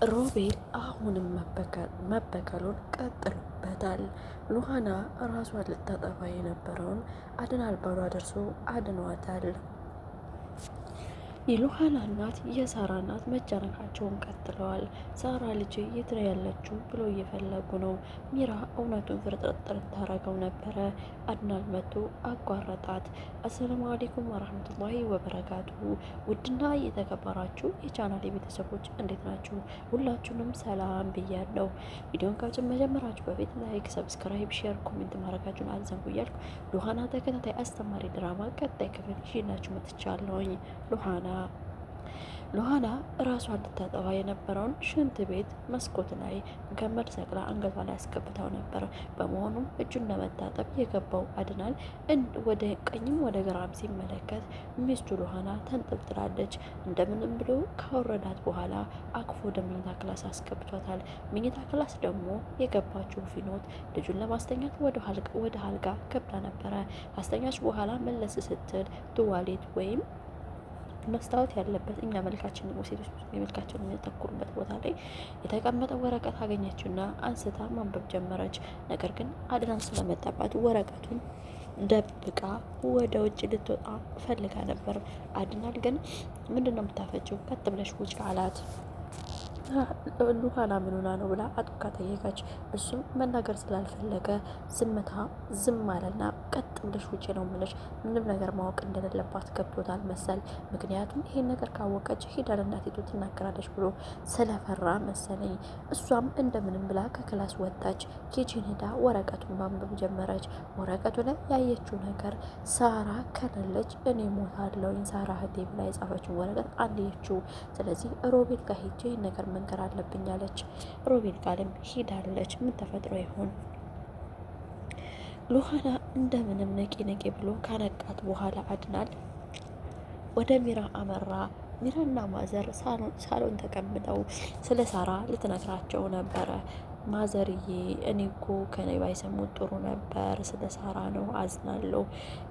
ሮቤል አሁንም መበቀሉን ቀጥሎበታል። ሉሃና ራሷን ልታጠፋ የነበረውን አድናል ባሏ ደርሶ አድኗታል። የሉሃና እናት የሳራ እናት መጨነቃቸውን ቀጥለዋል። ሳራ ልጄ የት ነው ያለችው ብሎ እየፈለጉ ነው። ሚራ እውነቱን ፍርጥርጥር ታረገው ነበረ። አድናል መጥቶ አቋረጣት። አሰላሙ አሌይኩም ወራህመቱላሂ ወበረካቱ። ውድና የተከበራችሁ የቻናል ቤተሰቦች እንዴት ናችሁ? ሁላችሁንም ሰላም ብያለሁ። ቪዲዮን መጀመራችሁ በፊት ላይክ፣ ሰብስክራይብ፣ ሼር፣ ኮሜንት ማድረጋችሁን አዘንጉ እያልኩ ሉሃና ተከታታይ አስተማሪ ድራማ ቀጣይ ክፍል ይዤላችሁ መጥቻለሁኝ። ሉሃና ራሷን ልታጠባ የነበረውን ሽንት ቤት መስኮት ላይ ገመድ ሰቅላ አንገቷ ላይ አስገብታው ነበር። በመሆኑም እጁን ለመታጠብ የገባው አድናል ወደ ቀኝም ወደ ግራም ሲመለከት ሚስቱ ሉሃና ተንጠልጥላለች። እንደምንም ብሎ ካወረዳት በኋላ አቅፎ ወደ መኝታ ክላስ አስገብቷታል። መኝታ ክላስ ደግሞ የገባችው ፊኖት ልጁን ለማስተኛት ወደ አልጋ ገብታ ነበረ። ካስተኛች በኋላ መለስ ስትል ቱዋሌት ወይም መስታወት ያለበት እኛ መልካችን ነው ሴቶች የመልካቸውን የሚያተኩሩበት ቦታ ላይ የተቀመጠ ወረቀት አገኘችና አንስታ ማንበብ ጀመረች። ነገር ግን አድናን ስለመጣባት ወረቀቱን ደብቃ ወደ ውጭ ልትወጣ ፈልጋ ነበር። አድናል ግን ምንድነው የምታፈችው? ቀጥ ብለሽ ውጭ አላት። ሉሃና ምን ሆና ነው ብላ አጥብቃ ጠየቀች። እሱም መናገር ስላልፈለገ ዝም አለና ቀጥ ብለሽ ውጭ ነው ምለሽ ምንም ነገር ማወቅ እንደሌለባት ገብቶታል መሰል። ምክንያቱም ይሄን ነገር ካወቀች ሄዳ ለእናቲቱ ትናገራለች ብሎ ስለፈራ መሰለኝ። እሷም እንደምንም ብላ ከክላስ ወጣች። ኪችን ሄዳ ወረቀቱን ማንበብ ጀመረች። ወረቀቱ ላይ ያየችው ነገር ሳራ ከሌለች እኔ ሞታለሁኝ ሳራ እህቴ ብላ የጻፈችውን ወረቀት አለየችው። ስለዚህ ሮቤል ጋር ሄጄ ይህን ነገር መንገር አለብኝ አለች። ሮቤል ጋርም ሄዳለች። ምን ተፈጥሮ ይሆን? ሉሃና እንደምንም ነቂ ብሎ ካነቃት በኋላ አድናል ወደ ሚራ አመራ። ሚራና ማዘር ሳሎን ተቀምጠው ስለ ሳራ ልትነግራቸው ነበረ። ማዘርዬ እኔ እኮ ከኔ ባይሰሙት ጥሩ ነበር፣ ስለ ሳራ ነው አዝናለሁ።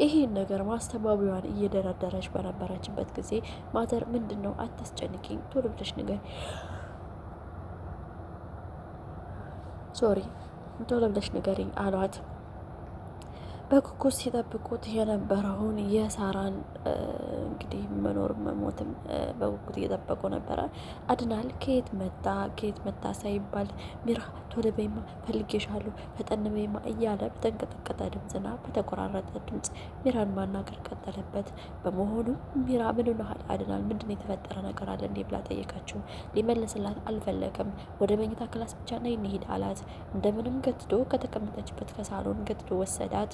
ይሄን ነገር ማስተባበያዋን እየደረደረች በነበረችበት ጊዜ ማዘር ምንድን ነው አታስጨንቂኝ፣ ቶሎ ብለሽ ንገሪ ቶሎ ብለሽ ንገሪኝ አሏት። በጉጉት ሲጠብቁት የነበረውን የሳራን እንግዲህ መኖር መሞትም በጉጉት እየጠበቁ ነበረ። አድናል ከየት መጣ ሳይባል ሚራ ቶሎ በይማ ፈልጌሻለሁ ፈጠን በይማ እያለ በተንቀጠቀጠ ድምፅና በተቆራረጠ ድምፅ ሚራን ማናገር ቀጠለበት። በመሆኑ ሚራ ምን ሆነሃል አድናል ምንድን የተፈጠረ ነገር አለ እንዴ ብላ ጠየቀችው። ሊመለስላት አልፈለገም። ወደ መኝታ ክላስ ብቻ ነይ እንሂድ አላት። እንደምንም ገትቶ ከተቀመጠችበት ከሳሎን ገትቶ ወሰዳት።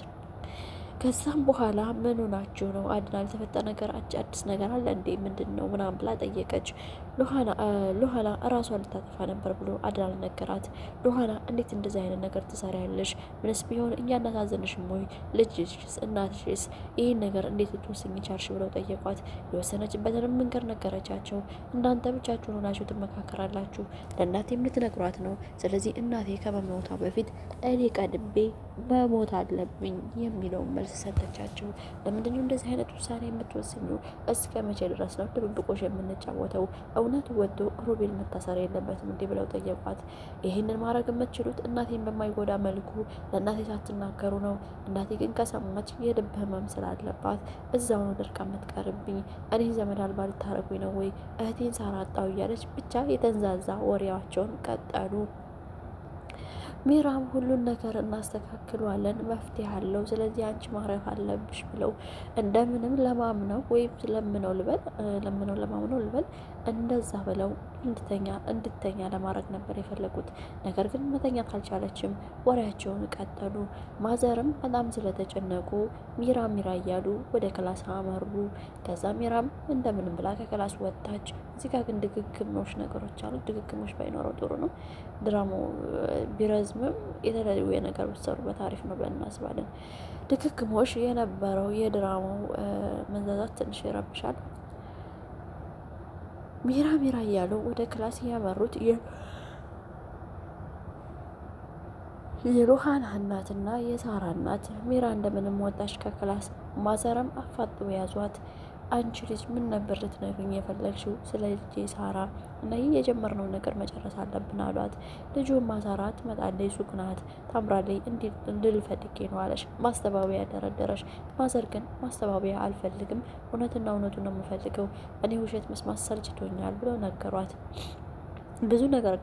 ከዛም በኋላ ምን ሆናችሁ ነው አድናል የተፈጠረ ነገር አዲስ ነገር አለ እንዴ ምንድን ነው ምናምን ብላ ጠየቀች። ሉሃና ራሷን ልታጠፋ ነበር ብሎ አድናል ነገራት። ሉሃና እንዴት እንደዚህ አይነት ነገር ትሰሪያለሽ? ምንስ ቢሆን እኛ እናሳዝንሽም ወይ? ልጅሽስ እናትሽስ ይህን ነገር እንዴት ልትወስኝ ቻልሽ? ብለው ጠየቋት። የወሰነችበትንም መንገድ ነገረቻቸው። እናንተ ብቻችሁን ሆናችሁ ትመካከራላችሁ፣ ለእናቴም ልትነግሯት ነው። ስለዚህ እናቴ ከመሞቷ በፊት እኔ ቀድቤ መሞት አለብኝ የሚለውን መልስ ሰጠቻቸው። ለምንድነው እንደዚህ አይነት ውሳኔ የምትወስኙ? እስከ መቼ ድረስ ነው ድብብቆሽ የምንጫወተው? እውነት ወጥቶ ሮቤል መታሰር የለበትም እንዲህ ብለው ጠየቋት። ይህንን ማድረግ የምትችሉት እናቴን በማይጎዳ መልኩ ለእናቴ ሳትናገሩ ነው። እናቴ ግን ከሰማች የልብ ህመም ስላለባት እዛው ነው ደርቃ የምትቀርብኝ። እኔ ዘመድ አልባ ልታረጉኝ ነው ወይ? እህቴን ሳራ አጣው እያለች ብቻ የተንዛዛ ወሬያቸውን ቀጠሉ። ሚራም ሁሉን ነገር እናስተካክሏለን፣ መፍትሄ አለው፣ ስለዚህ አንቺ ማረፍ አለብሽ ብለው እንደምንም ለማምነው ወይም ለምነው ልበል እንደዛ ብለው እንድተኛ ለማድረግ ነበር የፈለጉት። ነገር ግን መተኛት አልቻለችም። ወሬያቸውን ቀጠሉ። ማዘርም በጣም ስለተጨነቁ ሚራ እያሉ ወደ ክላስ አመሩ። ከዛ ሚራም እንደምንም ብላ ከክላስ ወጣች። እዚህ ጋር ግን ድግግሞሽ ነገሮች አሉ። ድግግሞሽ ባይኖረው ጥሩ ነው። ድራማው ቢረዝምም የተለያዩ ነገር ብትሰሩበት አሪፍ ነው ብለን እናስባለን። ድግግሞሽ የነበረው የድራማው መንዛዛት ትንሽ ይረብሻል። ሚራ እያሉ ወደ ክላስ ያመሩት የሩሃና እናትና የሳራ እናት። ሚራ እንደምንም ወጣች ከክላስ። ማዘረም አፋጥው ያዟት። አንቺ ልጅ ምን ነበር ልትነግሪኝ የፈለግሽው ስለ ልጄ ሳራ? እና ይህ የጀመርነው ነገር መጨረስ አለብን አሏት። ልጁማ ሳራ ትመጣለች፣ ሱቅ ናት፣ ታምራለች እንድል ፈልጌ ነው አለሽ። ማስተባበያ ደረደረሽ። ማዘር ግን ማስተባበያ አልፈልግም፣ እውነትና እውነቱን ነው የምፈልገው፣ እኔ ውሸት መስማት ሰልችቶኛል ብለው ነገሯት። ብዙ ነገር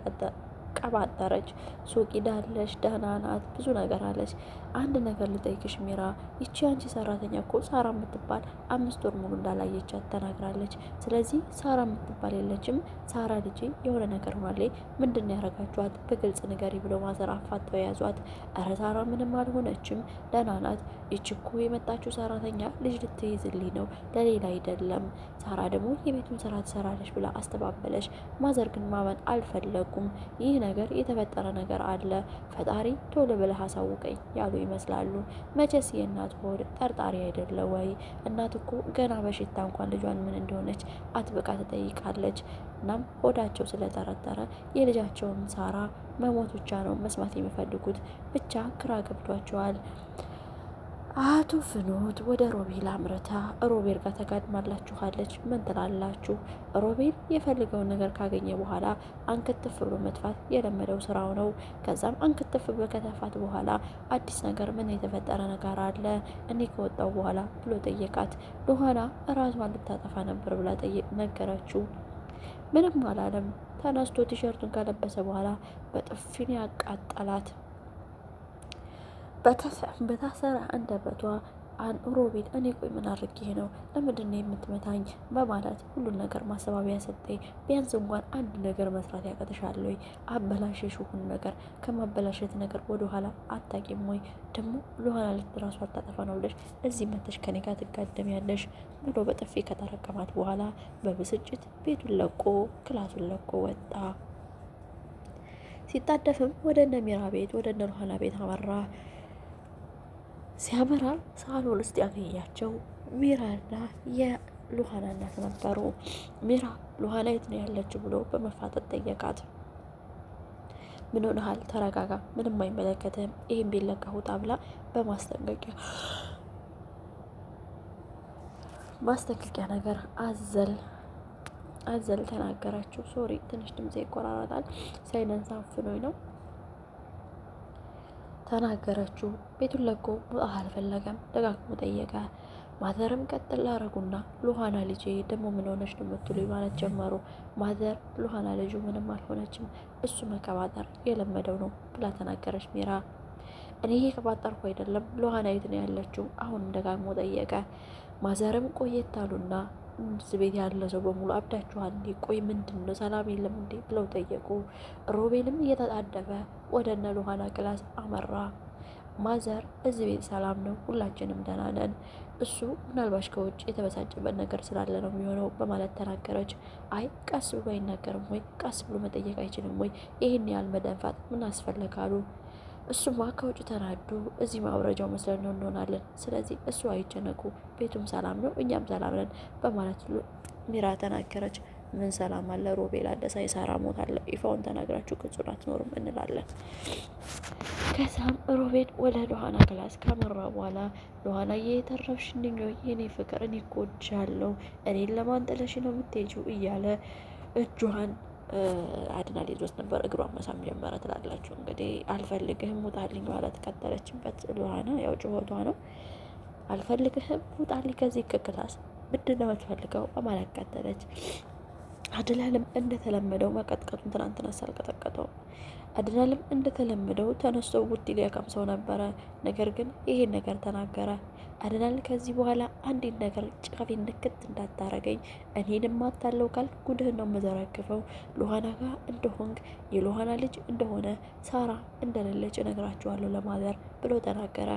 ቀባጠረች። ሱቅ ሄዳለች፣ ደህና ናት፣ ብዙ ነገር አለች። አንድ ነገር ልጠይቅሽ ሚራ፣ ይቺ አንቺ ሰራተኛ እኮ ሳራ የምትባል 5 ወር ሙሉ እንዳላየቻት ተናግራለች። ስለዚህ ሳራ የምትባል የለችም። ሳራ ልጄ የሆነ ነገር ሆናለች። ምንድን ነው ያረጋችኋት? በግልጽ ንገሪ ብለው ማዘር አፋጠው የያዟት። እረ ሳራ ምንም አልሆነችም፣ ደህና ናት። ይቺ እኮ የመጣችው ሰራተኛ ልጅ ልትይዝልኝ ነው፣ ለሌላ አይደለም። ሳራ ደግሞ የቤቱን ስራ ትሰራለች ብላ አስተባበለች። ማዘር ግን ማመን አልፈለጉም። ይህ ነገር የተፈጠረ ነገር አለ፣ ፈጣሪ ቶሎ ብለህ አሳውቀኝ ያሉ ይመስላሉ። መቼስ የእናት ሆድ ጠርጣሪ አይደለ ወይ? እናት እኮ ገና በሽታ እንኳን ልጇን ምን እንደሆነች አጥብቃ ትጠይቃለች። እናም ሆዳቸው ስለጠረጠረ የልጃቸውን ሳራ መሞት ብቻ ነው መስማት የሚፈልጉት። ብቻ ግራ ገብቷቸዋል። አቶ ፍኖት ወደ ሮቤል አምርታ ሮቤል ጋር ተጋድማላችኋለች። ምን ትላላችሁ? ሮቤል የፈልገውን ነገር ካገኘ በኋላ አንክትፍ ብሎ መጥፋት የለመደው ስራው ነው። ከዛም አንክትፍ ብሎ ከተፋት በኋላ አዲስ ነገር ምን የተፈጠረ ነገር አለ እኔ ከወጣው በኋላ ብሎ ጠየቃት። ሉሃና ራሷን ልታጠፋ ነበር ብላ ነገረችው። ምንም አላለም። ተነስቶ ቲሸርቱን ከለበሰ በኋላ በጥፊን ያቃጠላት። በታሰረ አንደበቷ ሮቤል እኔ ቆይ ምን አድርጌ ነው ለምንድን ነው የምትመታኝ? በማለት ሁሉን ነገር ማሰባቢያ ሰጠኝ። ቢያንስ እንኳን አንድ ነገር መስራት ያቀተሻል ወይ? አበላሸሽ ሁሉ ነገር ከማበላሸት ነገር ወደ ኋላ አታቂም ወይ? ደግሞ ለኋላ ራሷ አታጠፋ ነው ብለሽ እዚህ መተሽ ከኔ ጋር ትጋደሚያለሽ ብሎ በጥፊ ከተረቀማት በኋላ በብስጭት ቤቱን ለቆ ክላሱን ለቆ ወጣ። ሲጣደፍም ወደ እነ ሚራ ቤት ወደ እነ ሉሃና ቤት አመራ። ሲያመራ ሳሎን ውስጥ ያገኛቸው ሚራና የሉሃና እናት ነበሩ። ሚራ ሉሃና የት ነው ያለችው ብሎ በመፋጠጥ ጠየቃት። ምን ሆነሃል? ተረጋጋ፣ ምንም አይመለከትም፣ ይህም ቢለቃ ውጣ ብላ ማስጠንቀቂያ ነገር አዘል ተናገራችሁ። ሶሪ ትንሽ ድምጽ ይቆራረጣል፣ ሳይለንስ አፍኖኝ ነው ተናገረችው። ቤቱን ለቆ መውጣት አልፈለገም። ደጋግሞ ጠየቀ። ማዘርም ቀጥል አረጉና ሉሃና ልጄ ደግሞ ምን ሆነች ነው የምትሉኝ ማለት ጀመሩ። ማዘር ሉሃና ልጁ ምንም አልሆነችም፣ እሱ መቀባጠር የለመደው ነው ብላ ተናገረች። ሚራ እኔ እየቀባጠርኩ አይደለም፣ ሉሃና የት ነው ያለችው? አሁንም ደጋግሞ ጠየቀ። ማዘርም ቆየት አሉና እዚህ ቤት ያለ ሰው በሙሉ አብዳችኋል እንዴ? ቆይ ምንድን ነው ሰላም የለም እንዴ ብለው ጠየቁ። ሮቤልም እየተጣደፈ ወደ እነ ሉሃና ክላስ አመራ። ማዘር እዚህ ቤት ሰላም ነው፣ ሁላችንም ደህና ነን፣ እሱ ምናልባሽ ከውጭ የተበሳጨበት ነገር ስላለ ነው የሚሆነው በማለት ተናገረች። አይ ቀስ ብሎ አይናገርም ወይ? ቀስ ብሎ መጠየቅ አይችልም ወይ? ይህን ያህል መደንፋት ምን አስፈለጋሉ? እሱማ ከውጭ ተናዱ እዚህ ማውረጃው መስለን እንሆናለን። ስለዚህ እሱ አይጨነቁ፣ ቤቱም ሰላም ነው፣ እኛም ሰላም ነን በማለት ሚራ ተናገረች። ምን ሰላም አለ? ሮቤል አለ፣ ሳይሳራ ሞት አለ። ይፋውን ተናግራችሁ ቅጹን አትኖርም እንላለን። ከዛም ሮቤል ወደ ሉሃና ክላስ ካመራ በኋላ ሉሃና የተረፍሽልኝ የኔ ፍቅር፣ እኔ እኮ ወድሻለሁ፣ እኔን ለማንጠለሽ ነው የምትሄጂው እያለ እጇን አድናል ይዞት ነበር። እግሯን መሳም ጀመረ ትላላችሁ እንግዲህ። አልፈልግህም ውጣልኝ ማለት ቀጠለችበት። ሉሃና ያው ጭሆቷ ነው። አልፈልግህም ውጣልኝ ከዚህ ክላስ፣ ምንድን ነው የምትፈልገው በማለት ቀጠለች። አድናልም እንደተለመደው መቀጥቀጡን ትናንትና ሳልቀጠቀጠው አድናልም እንደተለመደው ተነስቶ ቡጢ ሊያቀምሰው ነበረ። ነገር ግን ይሄን ነገር ተናገረ። አድናል ከዚህ በኋላ አንዴን ነገር ጭቃፊ ንክት እንዳታረገኝ፣ እኔን ማታለው ካል ጉድህን ነው የምዘረግፈው። ሉሃና ጋር እንደሆንክ የሉሃና ልጅ እንደሆነ ሳራ እንደሌለች እነግራችኋለሁ ለማዘር ብሎ ተናገረ።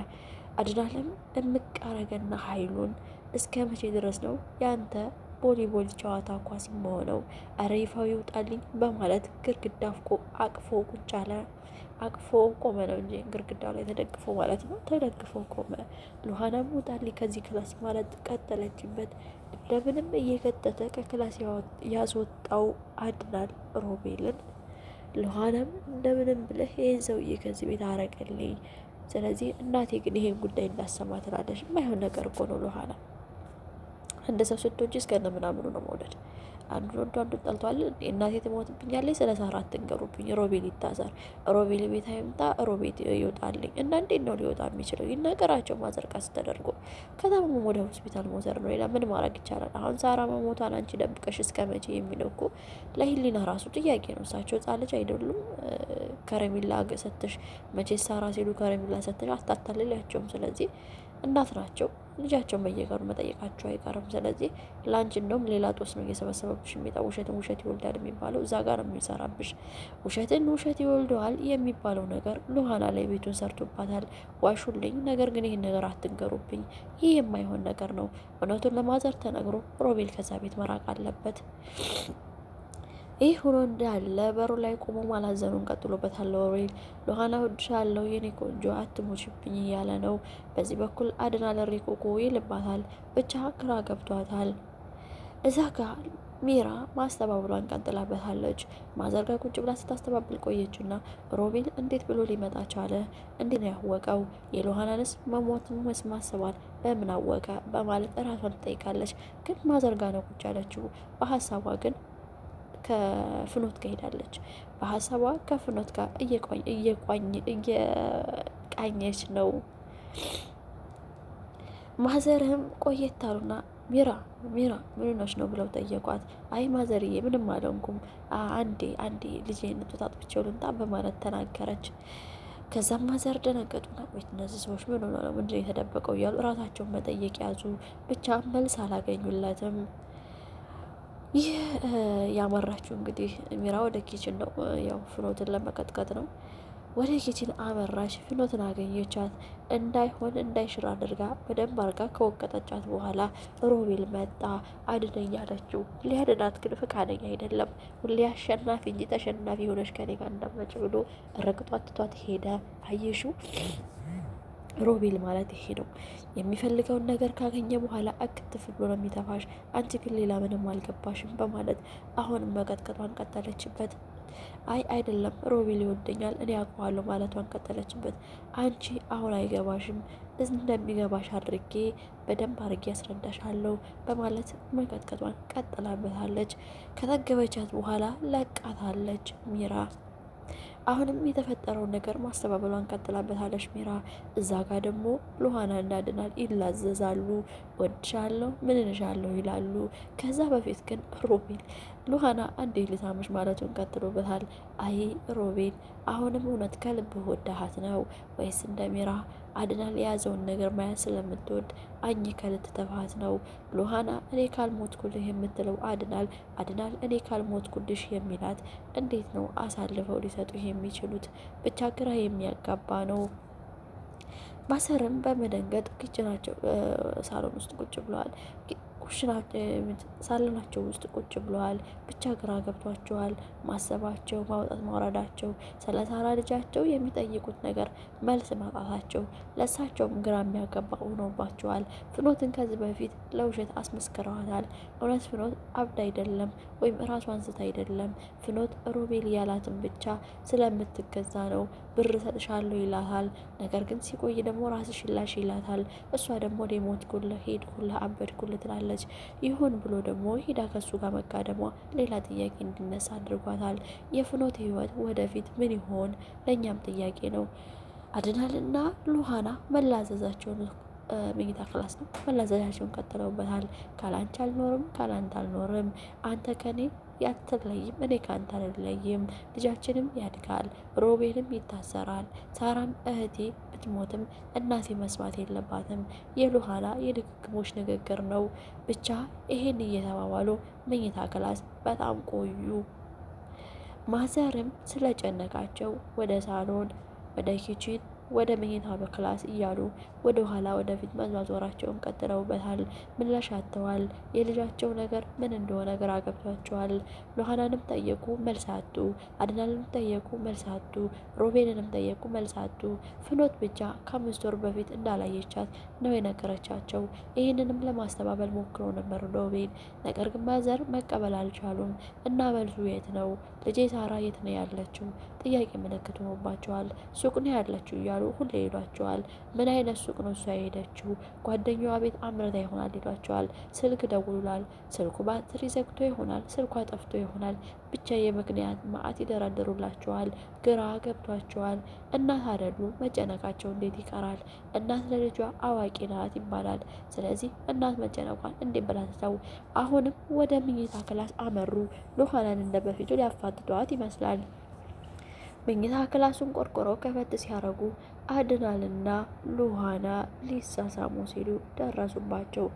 አድናልም እንቃረገና ኃይሉን እስከ መቼ ድረስ ነው ያንተ ቮሊቦል ጨዋታ ኳስ መሆነው? አረ ይፋው ይውጣልኝ በማለት ግርግዳ አቅፎ ቁጭ አለ። አቅፎ ቆመ ነው እንጂ ግርግዳው ላይ ተደግፎ ማለት ነው። ተደግፎ ቆመ። ሉሃናም ውጣልኝ ከዚህ ክላስ ማለት ቀጠለችበት። እንደምንም እየከተተ ከክላስ ያስወጣው አድናል ሮቤልን። ሉሃናም እንደምንም ብለህ ይህን ሰውዬ ከዚህ ቤት አረቀልኝ፣ ስለዚህ እናቴ ግን ይሄን ጉዳይ እንዳሰማ ትላለች። የማይሆን ነገር እኮ ነው ሉሃና አንድ ሰው ስትወጂ እስከነ ምናምኑ ነው መውደድ። አንዱን ወዶ አንዱን ጠልቷል። እናቴ ትሞትብኛለች፣ ስለ ሳራ አትንገሩብኝ፣ ሮቤል ይታሰር፣ ሮቤል ቤት አይምጣ፣ ሮቤል ይውጣልኝ። እና እንዴት ነው ሊወጣ የሚችለው? ይነገራቸው ማዘርቃስ ተደርጎ ከታመሙ ወደ ሆስፒታል መውሰድ ነው። ሌላ ምን ማድረግ ይቻላል? አሁን ሳራ መሞቷን አንቺ ደብቀሽ እስከ መቼ የሚለው እኮ ለህሊና ራሱ ጥያቄ ነው። እሳቸው ህጻን ልጅ አይደሉም። ከረሚላ ሰተሽ መቼ ሳራ ሲሉ ከረሚላ ሰተሽ አታታልላቸውም። ስለዚህ እናት ናቸው። ልጃቸውን በየቀኑ መጠየቃቸው አይቀርም። ስለዚህ ለአንቺ እንደውም ሌላ ጦስ ነው እየሰበሰበብሽ የሚጣ ውሸትን ውሸት ይወልዳል የሚባለው እዛ ጋር ነው የሚሰራብሽ። ውሸትን ውሸት ይወልደዋል የሚባለው ነገር ሉሃና ላይ ቤቱን ሰርቶባታል። ዋሹልኝ፣ ነገር ግን ይህን ነገር አትንገሩብኝ። ይህ የማይሆን ነገር ነው። እውነቱን ለማዘር ተነግሮ ሮቤል ከዛ ቤት መራቅ አለበት። ይህ ሆኖ እንዳለ በሩ ላይ ቆሞ ማላዘኑን ቀጥሎበታል። ሮቤል ሉሃና እወድሻለሁ የኔ ቆንጆ አትሞችብኝ እያለ ነው። በዚህ በኩል አድናል ሪቆቆ ይልባታል። ብቻ ግራ ገብቷታል። እዛ ጋር ሚራ ማስተባበሏን ቀጥላበታለች። ማዘርጋ ቁጭ ብላ ስታስተባብል ቆየችና ሮቤል እንዴት ብሎ ሊመጣ ቻለ? እንዴት ነው ያወቀው? የሉሃናንስ መሞትን ማስባል በምን አወቀ? በማለት እራሷን ትጠይቃለች። ግን ማዘርጋ ነው ቁጭ ያለችው። በሀሳቧ ግን ከፍኖት ጋር ሄዳለች። በሀሳቧ ከፍኖት ጋር እየቃኘች ነው። ማዘርህም ቆየት አሉና ሚራ ምን ሆነሽ ነው ብለው ጠየቋት። አይ ማዘርዬ ምንም አልሆንኩም፣ አንዴ ልጄን ተጣጥብቼው ልምጣ በማለት ተናገረች። ከዛም ማዘር ደነገጡና ወይ እነዚህ ሰዎች ምን ሆነ ነው ምንድን የተደበቀው እያሉ እራሳቸውን መጠየቅ ያዙ። ብቻ መልስ አላገኙለትም። ይህ ያመራችው እንግዲህ ሚራ ወደ ኪችን ነው። ያው ፍኖትን ለመቀጥቀጥ ነው። ወደ ኪችን አመራች። ፍኖትን አገኘቻት። እንዳይሆን እንዳይሽር አድርጋ በደንብ አርጋ ከወቀጠቻት በኋላ ሮቤል መጣ። አድነኝ አለችው። ሊያድናት ግን ፈቃደኛ አይደለም። ሁሌ አሸናፊ እንጂ ተሸናፊ ሆነች ከኔ ጋር እንዳመጭ ብሎ ረግጧት ትቷት ሄደ። አየሹ ሮቤል ማለት ይሄ ነው። የሚፈልገውን ነገር ካገኘ በኋላ አክትፍ ብሎ ነው የሚተፋሽ። አንቺ ግን ሌላ ምንም አልገባሽም በማለት አሁንም መቀጥቀጧን ቀጠለችበት። አይ አይደለም ሮቤል ይወደኛል እኔ አውቀዋለሁ ማለቷን ቀጠለችበት። አንቺ አሁን አይገባሽም፣ እንደሚገባሽ አድርጌ በደንብ አድርጌ ያስረዳሻለሁ በማለት መቀጥቀጧን ቀጥላበታለች። ከጠገበቻት በኋላ ለቃታለች ሚራ። አሁንም የተፈጠረውን ነገር ማስተባበሏን ቀጥላበታለች ሚራ። እዛ ጋር ደግሞ ሉሃና እንዳድናል ይላዘዛሉ። ወድሻለሁ ምን እንሻለሁ ይላሉ። ከዛ በፊት ግን ሮቤል ሉሃና አንዴ ልሳምሽ ማለቱን ቀጥሎበታል። አይ ሮቤል አሁንም እውነት ከልብ ወዳሃት ነው ወይስ እንደ ሚራ አድናል የያዘውን ነገር ማየት ስለምትወድ አኝከህ ልትተፋት ነው? ሉሃና እኔ ካልሞትኩልህ የምትለው አድናል እኔ ካልሞትኩልሽ የሚላት እንዴት ነው አሳልፈው ሊሰጡህ የሚችሉት? ብቻ ግራ የሚያጋባ ነው። ማሰርም በመደንገጥ ኪችናቸው ሳሎን ውስጥ ቁጭ ብለዋል። ሳሎናቸው ውስጥ ቁጭ ብለዋል። ብቻ ግራ ገብቷቸዋል። ማሰባቸው፣ ማውጣት ማውረዳቸው፣ ስለ ሳራ ልጃቸው የሚጠይቁት ነገር መልስ ማጣታቸው ለእሳቸውም ግራ የሚያገባ ሆኖባቸዋል። ፍኖትን ከዚህ በፊት ለውሸት አስመስክረዋታል። እውነት ፍኖት አብድ አይደለም ወይም ራሷን ስት አይደለም። ፍኖት ሮቤል ያላትን ብቻ ስለምትገዛ ነው። ብር ሰጥሻለሁ ይላታል። ነገር ግን ሲቆይ ደግሞ ራስሽ ላሽ ይላታል። እሷ ደግሞ ሞትኩልህ፣ ሄድኩልህ፣ አበድኩልህ ትላለች። ይሁን ብሎ ደግሞ ሄዳ ከሱ ጋር መጋደሟ ሌላ ጥያቄ እንዲነሳ አድርጓታል። የፍኖት ህይወት ወደፊት ምን ይሆን? ለእኛም ጥያቄ ነው። አድናልና ሉሃና መላዘዛቸውን መኝታ ክላስ ነው መላዘዛቸውን ቀጥለውበታል። ካላንቺ አልኖርም፣ ካላንተ አልኖርም፣ አንተ ከኔ ያትለይም፣ እኔ ካንተ አልለይም፣ ልጃችንም ያድጋል፣ ሮቤልም ይታሰራል፣ ሳራም እህቴ ብትሞትም እናቴ መስማት የለባትም። የሉሃና የድግግሞች ንግግር ነው። ብቻ ይሄን እየተባባሉ መኝታ ክላስ በጣም ቆዩ። ማዘርም ስለጨነቃቸው ወደ ሳሎን፣ ወደ ኪችን፣ ወደ መኝታ በክላስ እያሉ ወደ ኋላ ወደፊት መዟዟራቸውን ቀጥለውበታል። ምላሽ አጥተዋል። የልጃቸው ነገር ምን እንደሆነ ግራ ገብቷቸዋል። ሉሃናንም ጠየቁ፣ መልስ አጡ። አድናንም ጠየቁ፣ መልስ አጡ። ሮቤልንም ጠየቁ፣ መልስ አጡ። ፍኖት ብቻ ከ5 ወር በፊት እንዳላየቻት ነው የነገረቻቸው። ይህንንም ለማስተባበል ሞክሮ ነበር ሮቤል። ነገር ግን ማዘር መቀበል አልቻሉም እና መልሱ የት ነው? ልጄ ሳራ የት ነው ያለችው? ጥያቄ ምልክት ሆኖባቸዋል። ሱቅ ነው ያለችው እያሉ እያሉ ሁሌ ይሏቸዋል። ምን አይነት ሱቅ ነው እሷ የሄደችው? ጓደኛዋ ቤት አምርታ ይሆናል ይሏቸዋል። ስልክ ደውሉላል። ስልኩ ባትሪ ዘግቶ ይሆናል፣ ስልኳ ጠፍቶ ይሆናል። ብቻ የምክንያት ማዕት ይደረድሩላቸዋል። ግራ ገብቷቸዋል። እናት አይደሉ? መጨነቃቸው እንዴት ይቀራል? እናት ለልጇ አዋቂ ናት ይባላል። ስለዚህ እናት መጨነቋን እንዴት ብላ ትተው? አሁንም ወደ ምኝታ ክላስ አመሩ። ሉሃናን እንደ በፊቱ ሊያፋጥጧት ይመስላል። መኝታ ክላሱን ቆርቆሮ ከፈት ሲያረጉ አድናልና ሉሃና ሊሳሳሙ ሲሉ ደረሱባቸው።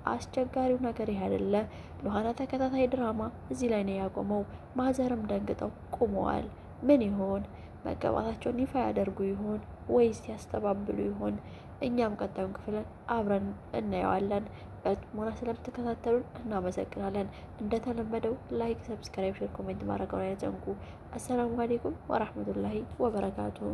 አስቸጋሪው ነገር ይህ አይደለ? ሉሃና ተከታታይ ድራማ እዚህ ላይ ነው ያቆመው። ማዘርም ደንግጠው ቆመዋል። ምን ይሆን? መገባታቸውን ይፋ ያደርጉ ይሆን ወይስ ያስተባብሉ ይሆን? እኛም ቀጣዩን ክፍልን አብረን እናየዋለን። በጥሞና ስለምትከታተሉን እናመሰግናለን። እንደተለመደው ላይክ፣ ሰብስክራይብ፣ ሼር፣ ኮሜንት ማድረገውን አይዘንጉ። አሰላሙ አሌይኩም ወራህመቱላሂ ወበረካቱሁ።